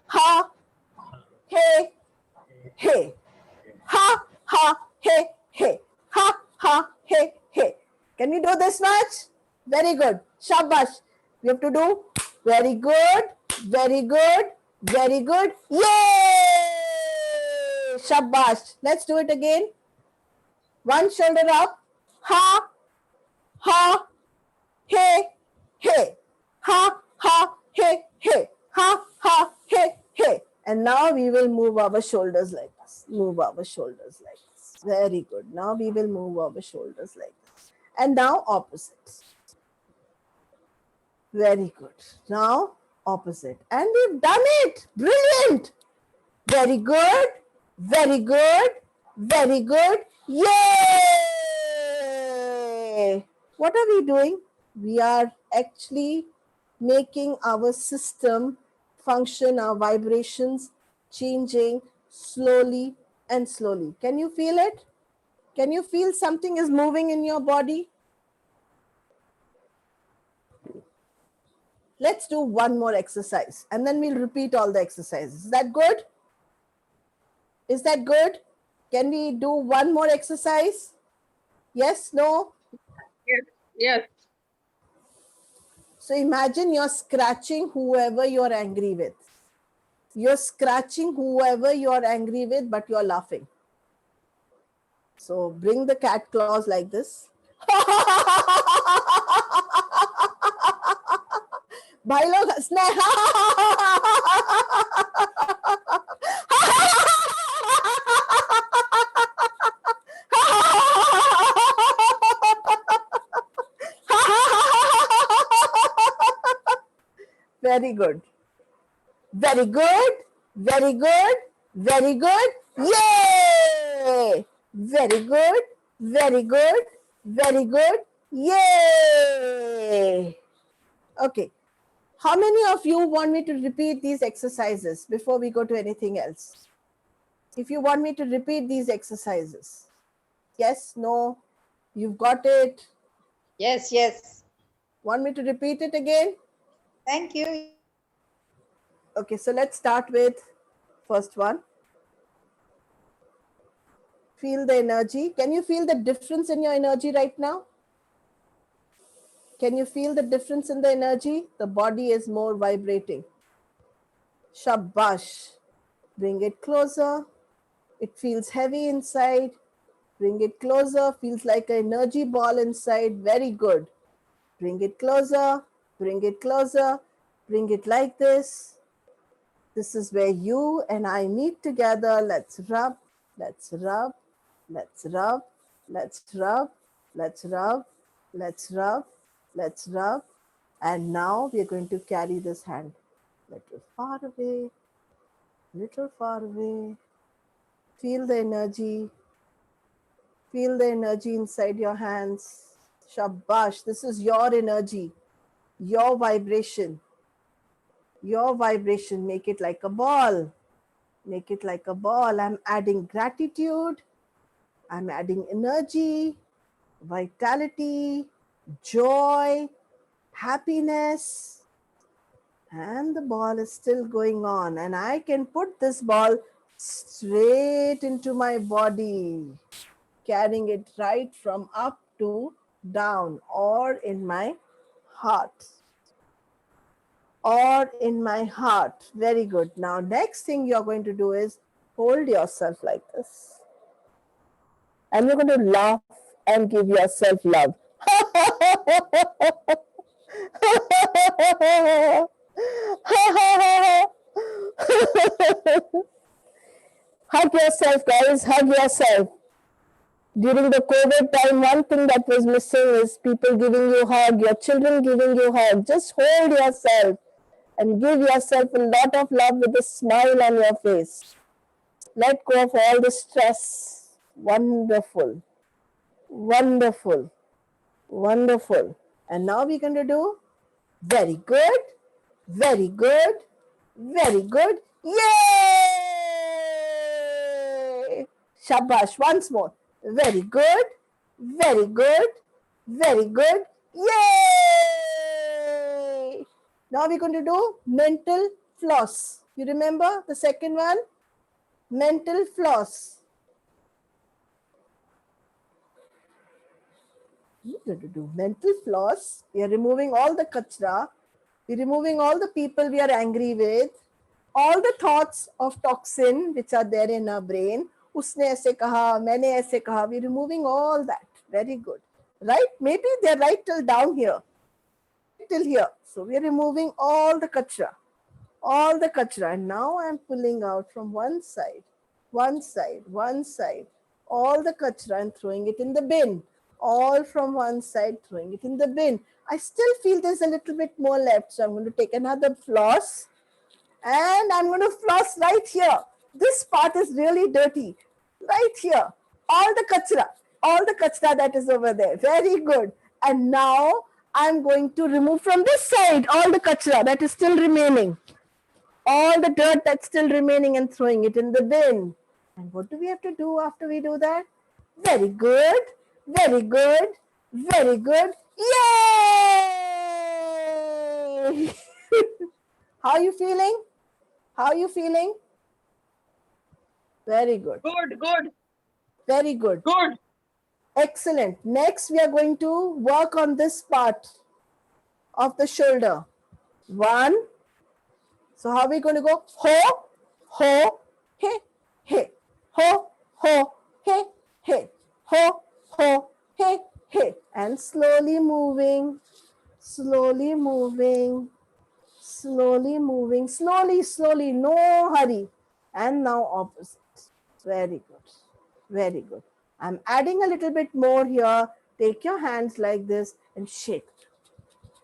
Ha. Hey. Hey. Ha. Ha. Hey. Hey. Ha. Ha. Hey. Hey. Can you do this much? Very good. Shabash. We have to do very good. Very good. Very good. Yay! Shabash. Let's do it again. One shoulder up. Ha. Ha. Hey. Hey. Ha. Ha. Hey. Hey. Ha. Ha. Hey. Hey. And now we will move our shoulders like this. Move our shoulders like this. Very good. Now we will move our shoulders like this. And now opposite. Very good. Now opposite. And we've done it. Brilliant. Very good. Very good. Very good. Yay! What are we doing? We are actually making our system function, our vibrations changing slowly and slowly. Can you feel it? Can you feel something is moving in your body? Let's do one more exercise and then we'll repeat all the exercises. Is that good? Is that good? Can we do one more exercise? Yes, no? Yes, yes. So imagine you're scratching whoever you're angry with. You're scratching whoever you're angry with, but you're laughing. So bring the cat claws like this. भाई लोग हंसना है. Very good. Very good. Very good. Very good. Yay! Very good. Very good. Very good. Yay! Okay. How many of you want me to repeat these exercises before we go to anything else? If you want me to repeat these exercises. Yes, no, you've got it. Yes, yes. Want me to repeat it again? Thank you. Okay, so let's start with first one. Feel the energy. Can you feel the difference in your energy right now? Can you feel the difference in the energy? The body is more vibrating. Shabash. Bring it closer. It feels heavy inside. Bring it closer. Feels like an energy ball inside. Very good. Bring it closer. Bring it closer. Bring it like this. This is where you and I meet together. Let's rub. Let's rub. Let's rub. Let's rub. Let's rub. Let's rub. Let's rub. And now we are going to carry this hand little far away. Little far away. Feel the energy. Feel the energy inside your hands. Shabash. This is your energy, your vibration. Your vibration. Make it like a ball. Make it like a ball. I'm adding gratitude. I'm adding energy, vitality, joy, happiness. And the ball is still going on. And I can put this ball straight into my body, carrying it right from up to down, or in my heart. Or in my heart. Very good. Now, next thing you're going to do is hold yourself like this. And you're going to laugh and give yourself love. Hug yourself, guys. Hug yourself. During the COVID time, one thing that was missing is people giving you a hug, your children giving you a hug. Just hold yourself and give yourself a lot of love with a smile on your face. Let go of all the stress. Wonderful. Wonderful. Wonderful. And now we're going to do very good, very good, very good. Yay! Shabash. Once more. Very good, very good, very good. Yay! Now we're going to do mental floss. You remember the second one? Mental floss. We're going to do mental floss. We are removing all the kachra. We're removing all the people we are angry with. All the thoughts of toxin which are there in our brain. Usne aise kaha, maine aise kaha. We're removing all that. Very good. Right? Maybe they're right till down here. Till here. So we're removing all the kachra. All the kachra. And now I'm pulling out from one side, one side, one side. All the kachra and throwing it in the bin. All from one side, throwing it in the bin. I still feel there's a little bit more left. So I'm going to take another floss. And I'm going to floss right here. This part is really dirty. Right here. All the kachra that is over there. Very good. And now I'm going to remove from this side all the kachra that is still remaining. All the dirt that's still remaining and throwing it in the bin. And what do we have to do after we do that? Very good. Very good. Very good. Yay! How are you feeling? How are you feeling? Very good. Good, good. Very good. Good. Excellent. Next, we are going to work on this part of the shoulder. One. So how are we going to go? Ho, ho, he, he. Ho, ho, he, he. Ho, ho, he, he. And slowly moving, slowly moving, slowly moving, slowly, slowly, no hurry. And now opposite. Very good. Very good. I'm adding a little bit more here. Take your hands like this and shake.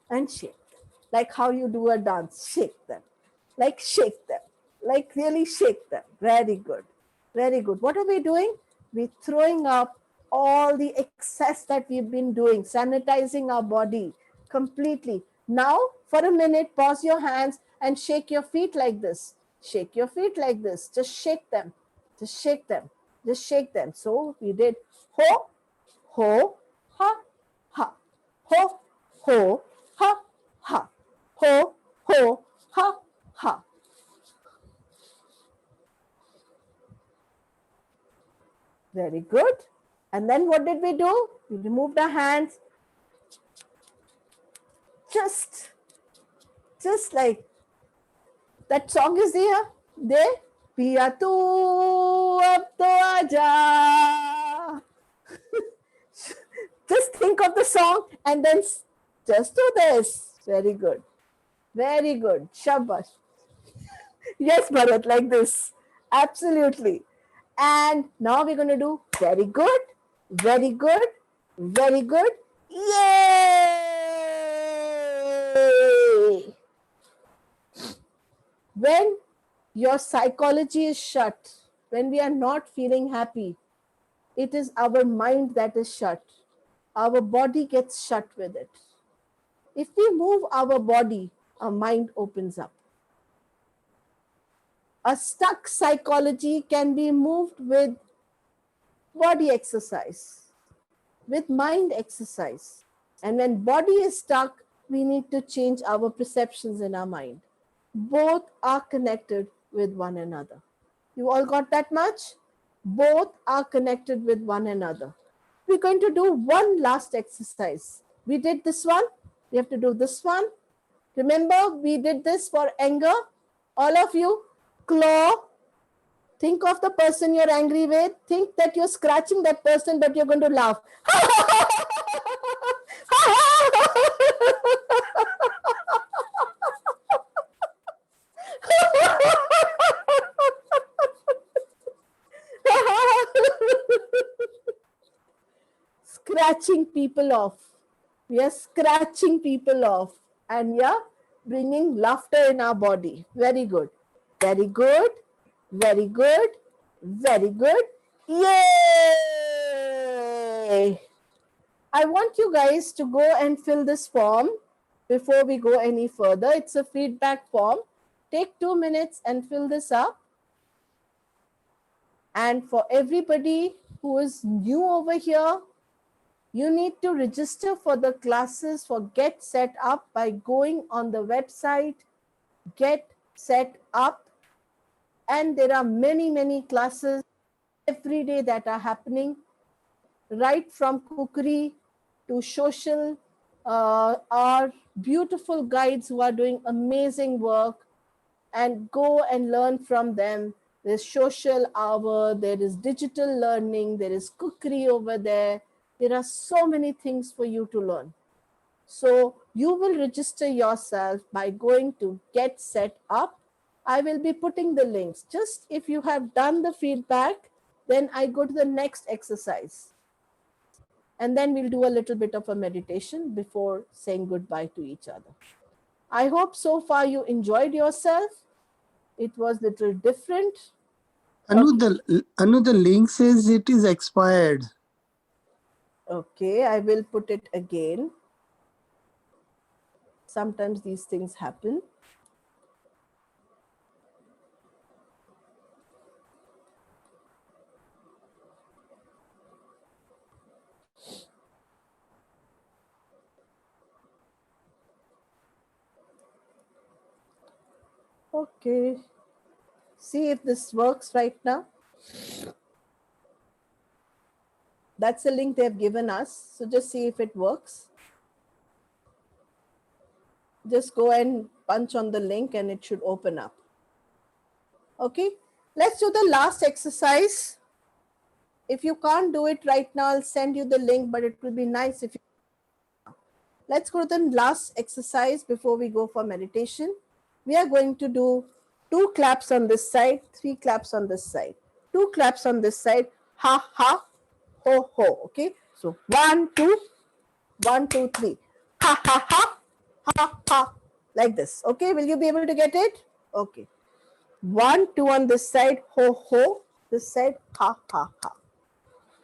And shake. Like how you do a dance. Shake them. Like shake them. Like really shake them. Very good. Very good. What are we doing? We're throwing up all the excess that we've been doing. Sanitizing our body completely. Now, for a minute, pause your hands and shake your feet like this. Shake your feet like this. Just shake them. Just shake them. Just shake them. So we did ho, ho, ha, ha. Ho, ho, ha, ha. Ho, ho, ha, ha. Very Very good. And then what did we do? We removed our hands. Just like that song is there. Piya tu ab to aaja. Just think of the song and then just do this. Very good. Very good. Shabash. Yes, Bharat, like this. Absolutely. And now we're going to do very good, very good, very good. Yay! When your psychology is shut, when we are not feeling happy, it is our mind that is shut. Our body gets shut with it. If we move our body, our mind opens up. A stuck psychology can be moved with body exercise, with mind exercise. And when body is stuck, we need to change our perceptions in our mind. Both are connected with one another. You all got that much? Both are connected with one another. We're going to do one last exercise. We did this one. We have to do this one. Remember, we did this for anger. All of you, claw. Think of the person you're angry with. Think that you're scratching that person, but you're going to laugh. Scratching people off. We are scratching people off and we are bringing laughter in our body. Very good. Very good. Very good. Very good. Yay! I want you guys to go and fill this form before we go any further. It's a feedback form. Take 2 minutes and fill this up. And for everybody who is new over here, you need to register for the classes for Get Set Up by going on the website, Get Set Up. And there are many, many classes every day that are happening, right from cookery to social, our beautiful guides who are doing amazing work, and go and learn from them. There's social hour, there is digital learning, there is cookery over there. There are so many things for you to learn. So you will register yourself by going to Get Set Up. I will be putting the links. Just if you have done the feedback, then I go to the next exercise. And then we'll do a little bit of a meditation before saying goodbye to each other. I hope so far you enjoyed yourself. It was a little different. Anu, the link says it is expired. Okay, I will put it again. Sometimes these things happen. Okay, see if this works right now. That's the link they've given us. So just see if it works. Just go and punch on the link and it should open up. Okay, let's do the last exercise. If you can't do it right now, I'll send you the link, but it will be nice if you. Let's go to the last exercise before we go for meditation. We are going to do 2 claps on this side, 3 claps on this side, 2 claps on this side, ha, ha, ho, ho. Okay, so 1, 2, 1, 2, 3, ha, ha, ha, ha, ha, like this. Okay, will you be able to get it? Okay, 1, 2 on this side, ho, ho, this side, ha, ha, ha,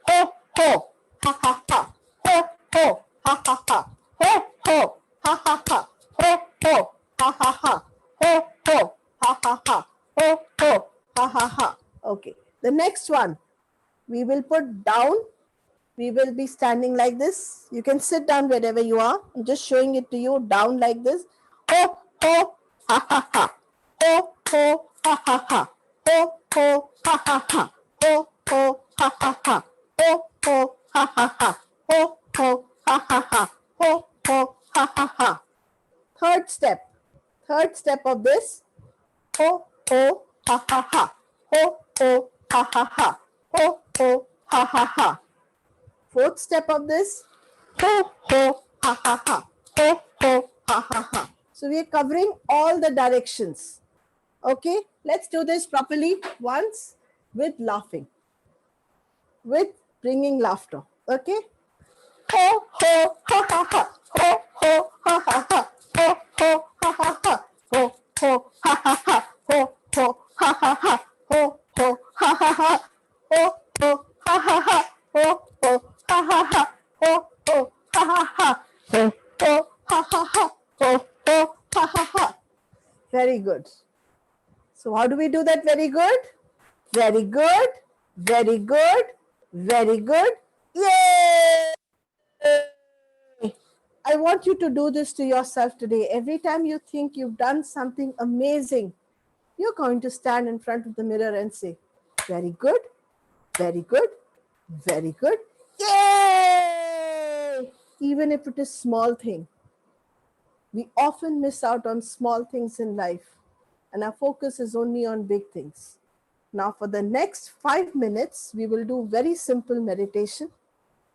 ho, ho, ha, ha, ha, ho, ho, ha, ha, ha, ho, ho, ha, ha, ha, ho, ho, ha, ha, ha, ho, ho, ha, ha, ha, ho, ho, ha, ha, ha. Okay, the next one, we will put down. We will be standing like this. You can sit down wherever you are. I'm just showing it to you down like this. Ho, ho, ha, ha, ha. Ho, ho, ha, ha, ha. Ho, ho, ha, ha, ha. Ho, ho, ha, ha, ha. ho, ho, ha, ha, ha. Ho, ho, ha, ha, ha. Ho, ho, ha, ha, ha. Third step of this. Ho, ho, ha, ha, ha. Ho, ho, ha, ha, ha. Ho, ho, ha, ha, ha. Fourth step of this. Ho, ho, ha, ha, ha. Ho, ho, ha, ha, ha. So we are covering all the directions. Okay, let's do this properly once with laughing, with bringing laughter. Okay. Ho, ho, ha, ha, ha. Ho, ho, ha, ha, ha. Ho, ho, ha, ha, ha. Ho, ho, ha, ha, ha. Ho, ho, ha, ha, ha. Ho, ho, ha, ha, ha. Ho, ho, ha, ha, ha. Ho, ho, ha, ha, ha. Ho, ho, ha, ha, ha. Ho, ho, ha, ha, ha. Ho, ho, ha, ha, ha. Very good. So how do we do that very good? Very good, very good, very good. Yay! I want you to do this to yourself today. Every time you think you've done something amazing, you're going to stand in front of the mirror and say, very good, very good, very good. Yay! Even if it is small thing. We often miss out on small things in life, and our focus is only on big things. Now for the next 5 minutes, we will do very simple meditation.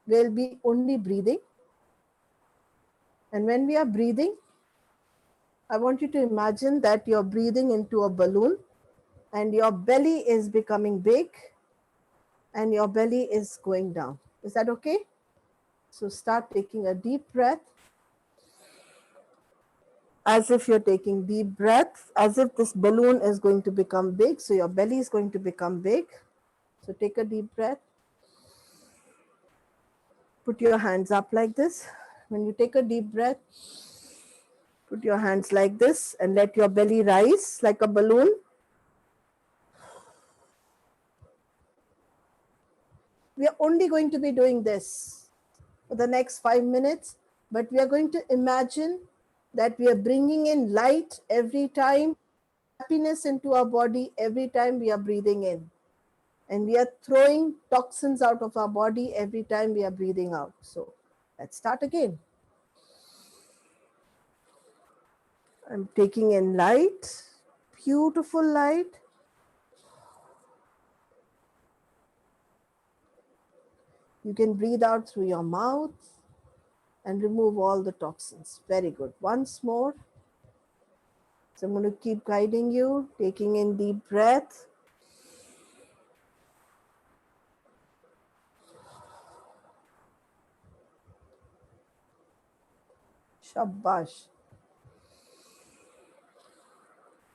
We'll be only breathing. And when we are breathing, I want you to imagine that you're breathing into a balloon and your belly is becoming big and your belly is going down. Is that okay? So start taking a deep breath. As if you're taking deep breaths, as if this balloon is going to become big. So your belly is going to become big. So take a deep breath. Put your hands up like this. When you take a deep breath, put your hands like this and let your belly rise like a balloon. We are only going to be doing this for the next 5 minutes, but we are going to imagine that we are bringing in light every time, happiness into our body every time we are breathing in. And we are throwing toxins out of our body every time we are breathing out. So let's start again. I'm taking in light, beautiful light. You can breathe out through your mouth and remove all the toxins. Very good. Once more. So I'm going to keep guiding you, taking in deep breath. Shabash.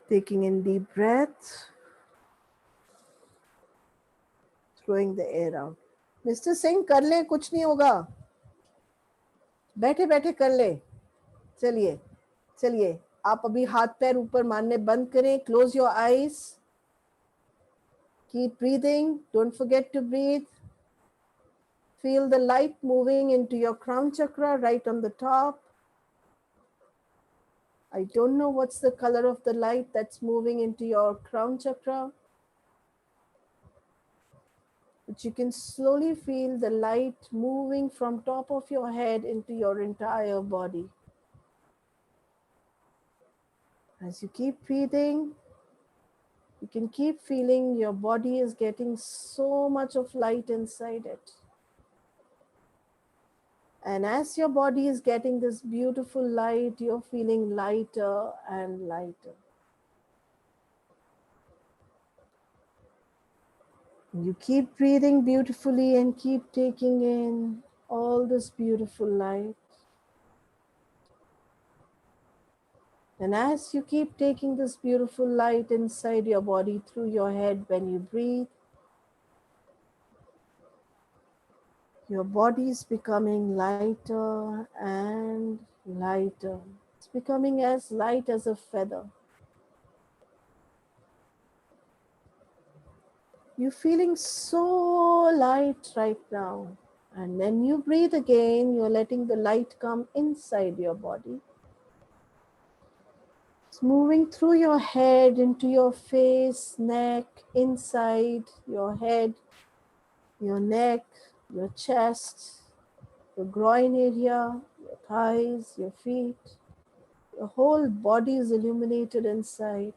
Taking in deep breath. Throwing the air out. Mr. Singh, कर ले, कुछ नहीं होगा. बैठे बैठे कर ले. चलिए, चलिए. आप अभी हाथ पैर ऊपर मारने बंद करें. Close your eyes. Keep breathing. Don't forget to breathe. Feel the light moving into your crown chakra right on the top. I don't know what's the color of the light that's moving into your crown chakra. But you can slowly feel the light moving from top of your head into your entire body. As you keep breathing, you can keep feeling your body is getting so much of light inside it. And as your body is getting this beautiful light, you're feeling lighter and lighter. You keep breathing beautifully and keep taking in all this beautiful light. And as you keep taking this beautiful light inside your body through your head when you breathe, your body is becoming lighter and lighter. It's becoming as light as a feather. You're feeling so light right now. And when you breathe again, you're letting the light come inside your body. It's moving through your head into your face, neck, inside your head, your neck, your chest, your groin area, your thighs, your feet. Your whole body is illuminated inside.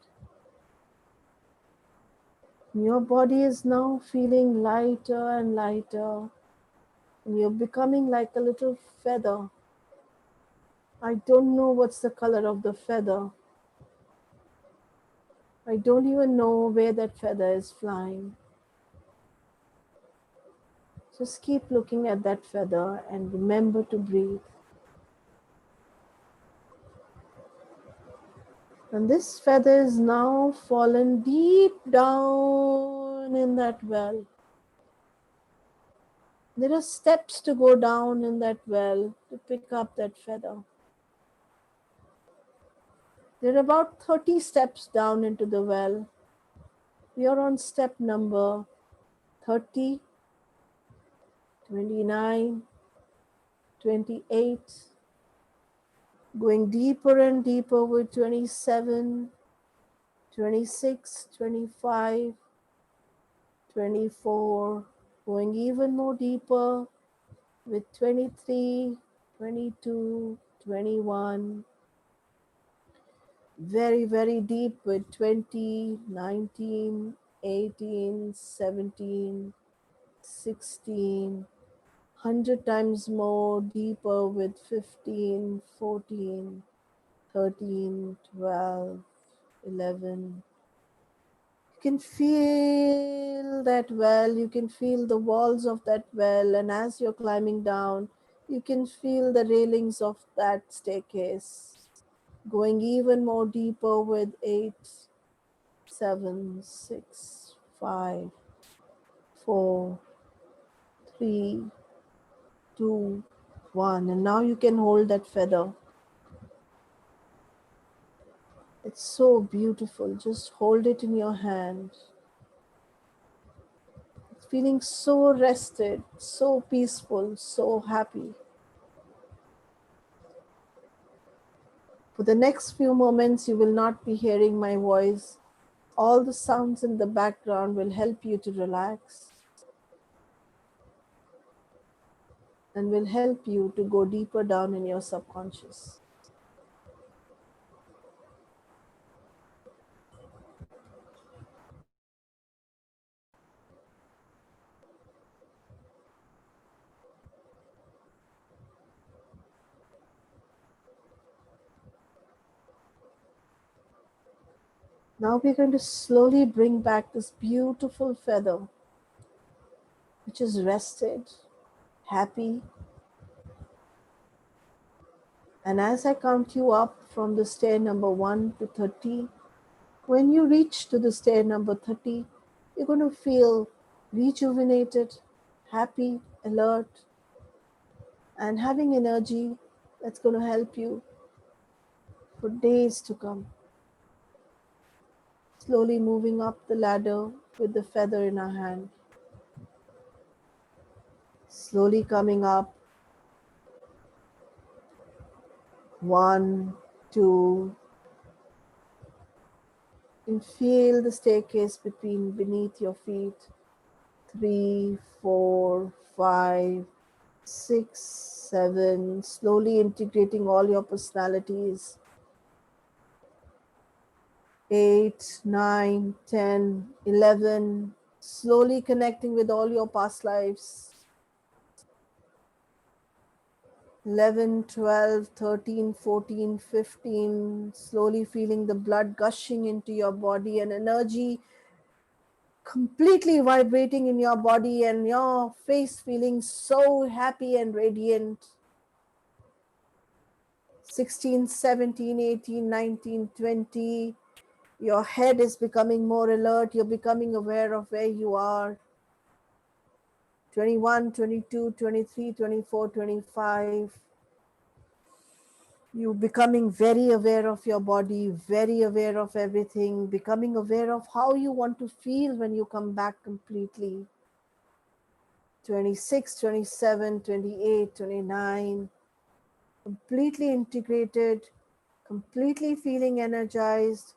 Your body is now feeling lighter and lighter, and you're becoming like a little feather. I don't know what's the color of the feather. I don't even know where that feather is flying. Just keep looking at that feather and remember to breathe. And this feather is now fallen deep down in that well. There are steps to go down in that well to pick up that feather. There are about 30 steps down into the well. We are on step number 30, 29, 28, going deeper and deeper with 27, 26, 25, 24, going even more deeper with 23, 22, 21, very, very deep with 20, 19, 18, 17, 16, 100 times more deeper with 15, 14, 13, 12, 11. You can feel that well, you can feel the walls of that well, and as you're climbing down, you can feel the railings of that staircase, going even more deeper with 8, 7, 6, 5, 4, 3, 2, 1. And now you can hold that feather. It's so beautiful. Just hold it in your hand. It's feeling so rested, so peaceful, so happy. For the next few moments, you will not be hearing my voice. All the sounds in the background will help you to relax and will help you to go deeper down in your subconscious. Now we're going to slowly bring back this beautiful feather, which is rested, happy. And as I count you up from the stair number 1 to 30, when you reach to the stair number 30, you're going to feel rejuvenated, happy, alert, and having energy that's going to help you for days to come. Slowly moving up the ladder with the feather in our hand. Slowly coming up. 1, 2, and feel the staircase beneath your feet. 3, 4, 5, 6, 7, slowly integrating all your personalities. 8, 9, 10, 11, slowly connecting with all your past lives. 11, 12, 13, 14, 15, slowly feeling the blood gushing into your body and energy completely vibrating in your body and your face feeling so happy and radiant. 16, 17, 18, 19, 20. Your head is becoming more alert. You're becoming aware of where you are. 21, 22, 23, 24, 25. You becoming very aware of your body, very aware of everything, becoming aware of how you want to feel when you come back completely. 26, 27, 28, 29, completely integrated, completely feeling energized.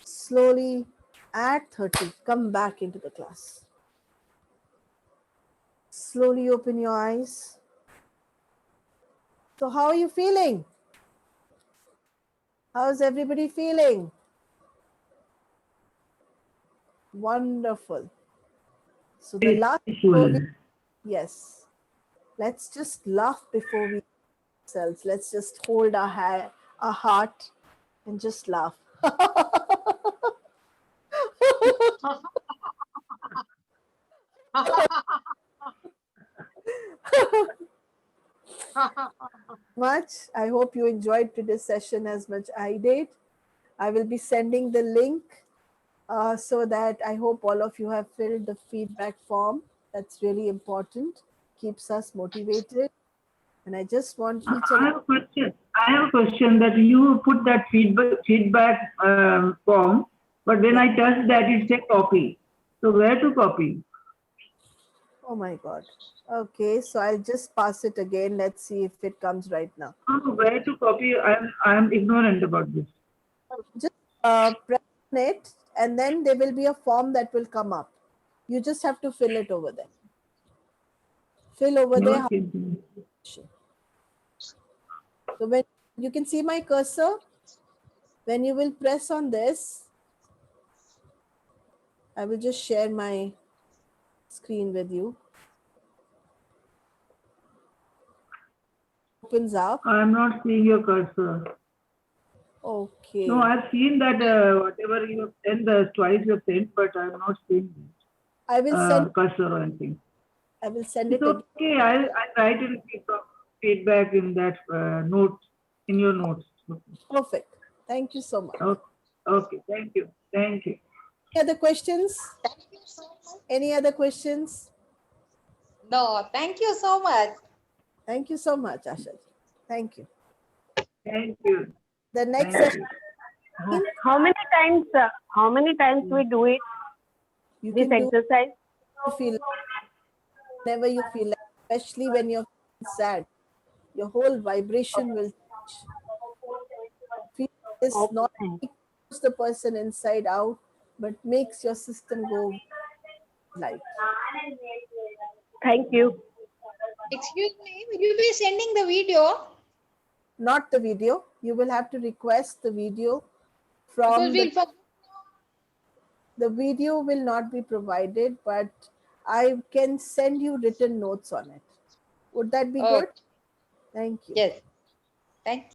Slowly at 30, come back into the class. Slowly open your eyes. So how are you feeling? How's everybody feeling? Wonderful. So the last, yes, let's just laugh before we ourselves. Let's just hold our heart and just laugh. Much. I hope you enjoyed today's session as much I did. I will be sending the link so that I hope all of you have filled the feedback form. That's really important. Keeps us motivated. And I just want each I have a question. I have a question that you put that feedback form, but when I touch that, it says copy. So where to copy? Oh my God. Okay, so I'll just pass it again. Let's see if it comes right now. Where to copy? I'm ignorant about this. Just press on it, and then there will be a form that will come up. You just have to fill it over there. Fill over there. Okay. So when you can see my cursor, when you will press on this, I will just share my screen with you. Opens up. I'm not seeing your cursor. Okay. No, I've seen that whatever you have sent, twice you have sent, but I'm not seeing I will send cursor or anything. I will send It's it again. okay. I'll write in feedback in that note, in your notes. Perfect. Thank you so much. Okay. Thank you. Thank you. Any other questions? Any other questions? No, thank you so much. Thank you so much, Asha. Thank you. Thank you. The next Thank session. How many times we do it? You This can do exercise? you feel whenever you feel like, especially when you're sad, your whole vibration will change. Feel this not only puts the person inside out, but makes your system go light. Thank you. Excuse me, will you be sending the video? Not the video. You will have to request the video from the video will not be provided, but I can send you written notes on it. Would that be good? Thank you. Yes. Thank you.